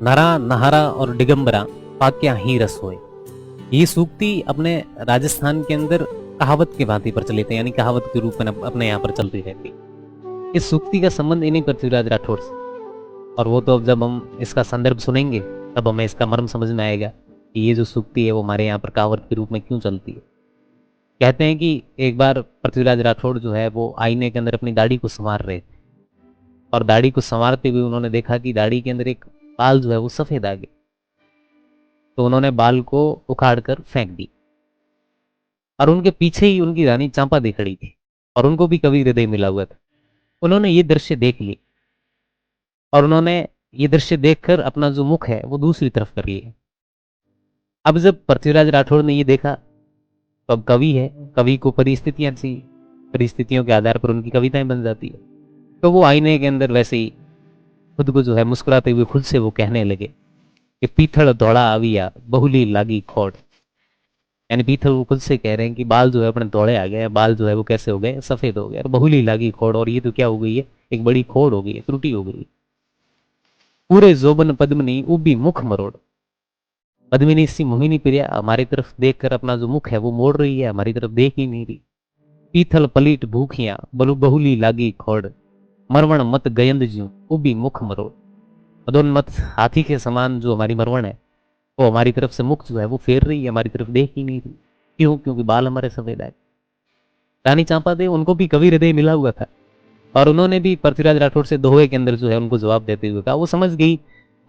नरा नहारा और दिगंबरा पाक्या ही रस होए। ये सूक्ति अपने राजस्थान के अंदर कहावत की भांति प्रचलित है, यानी कहावत के रूप में अपने यहाँ पर चलती रहती है। इस सूक्ति का संबंध इन्हीं पृथ्वीराज राठौड़ से, और वो तो अब जब हम इसका संदर्भ सुनेंगे तब हमें इसका मर्म समझ में आएगा कि ये जो सूक्ति है वो हमारे यहाँ पर कहावत के रूप में क्यों चलती है। कहते हैं कि एक बार पृथ्वीराज राठौड़ जो है वो आईने के अंदर अपनी दाढ़ी को संवार रहे थे, और दाढ़ी को संवारते हुए उन्होंने देखा कि दाढ़ी के अंदर एक बाल जो है वो सफेद आ गया। तो उन्होंने बाल को उखाड़ कर फेंक दी, और उनके पीछे ही उनकी रानी चांपा खड़ी थी, और उनको भी कवि हृदय मिला हुआ था। उन्होंने ये दृश्य देख ली, और उन्होंने ये दृश्य देखकर अपना जो मुख है वो दूसरी तरफ कर लिया। अब जब पृथ्वीराज राठौड़ ने ये देखा, तो अब कवि है, कवि को परिस्थितियां सी, परिस्थितियों के आधार पर उनकी कविताएं बन जाती है। तो वो आईने के अंदर वैसे ही खुद को जो है मुस्कुराते हुए खुद से वो कहने लगे कि पीथड़ दौड़ा आविया बहुली लागी खोड़। यानी पीथड़ वो खुद से कह रहे हैं कि बाल जो है अपने दौड़े आ गए, बाल जो है वो कैसे हो गए, सफेद हो गए, और बहुली लागी खोड़, और ये तो क्या हो गई है, एक बड़ी खोड़ हो गई है, त्रुटि हो गई। पूरे जोबन पद्मनी उबी मुख मरोड़। पद्मिनी सी मोहिनी प्रिया हमारी तरफ देखकर अपना जो मुख है वो मोड़ रही है, हमारी तरफ देख ही नहीं रही। पीथल पलीट भूखिया बलु बहुली लागी खोड़, मरवण मत गयंद ज्यों उबी मुख मरोड़। मदोन्मत हाथी के समान जो हमारी मरवण है वो हमारी तरफ से मुख जो है वो फेर रही है, हमारी तरफ देख ही नहीं रही। क्यों? क्योंकि बाल हमारे सफेद आए। रानी चांपा दे, उनको भी कवि हृदय मिला हुआ था, और उन्होंने भी पृथ्वीराज राठौड़ से दोहे के अंदर जो है उनको जवाब देते हुए कहा, वो समझ गई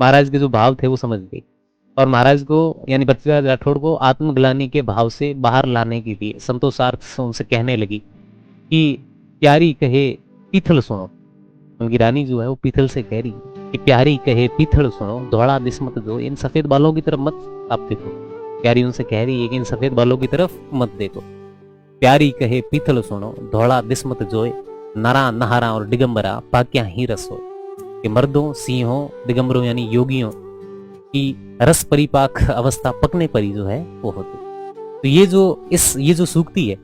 महाराज के जो भाव थे वो समझ गई, और महाराज को यानी पृथ्वीराज राठौड़ को आत्मग्लानि के भाव से बाहर लाने के लिए संतोषार्थ से उनसे कहने लगी कि प्यारी कहे पीथल सुनो। उनकी रानी जो है वो पीथल से कह रही कि प्यारी कहे पीथल सुनो धौड़ा दिस्मत जो, इन सफेद बालों की तरफ मत आप देखो। प्यारी उनसे कह रही है कि इन सफेद बालों की तरफ मत देखो। प्यारी कहे पीथल सुनो धौड़ा दिस्मत जोए, नरा नहारा और दिगंबरा पाक्या ही रस हो। कि मर्दों, सिंहों, दिगंबरों यानी योगियों की रस परिपाक अवस्था पकने पर ही जो है वो होती। तो ये जो सूक्ति है